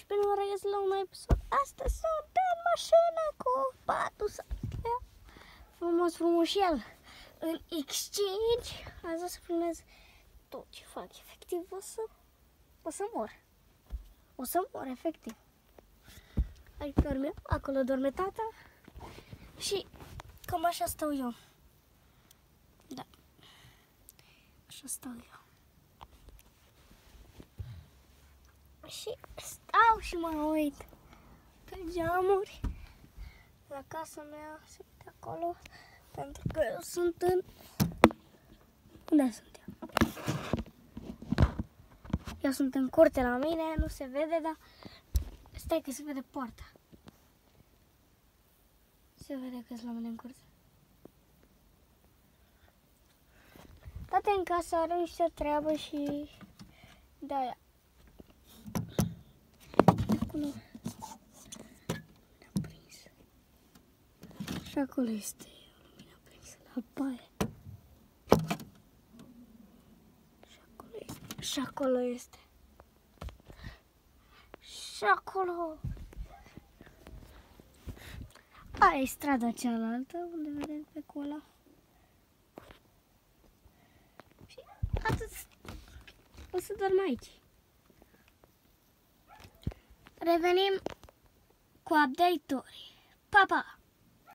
și bine vă regăsesc la un nou episod. Astăzi sunt în mașină cu patul frumușel în Exchange. Azi o să filmez tot ce fac. Efectiv o să mor. O să mor, efectiv. Aici dorm eu, acolo dorme tata și cam așa stau eu. Da. Așa stau eu. Și stau și mă uit pe geamuri. La casa mea se vede acolo, pentru că eu sunt în... Unde sunt eu? Eu sunt în curte la mine, nu se vede, dar stai că se vede poarta. Se vede că sunt la mine în curte. Tata în casă are niște treabă și de-aia. Acolo lumina prinsă. Și acolo este lumina prinsă la baie. Și acolo este. Și acolo. Aia e strada cealaltă, unde vedeți pe cola. Și atât. O să dorm aici. Revenim cu update-uri. Pa, pa!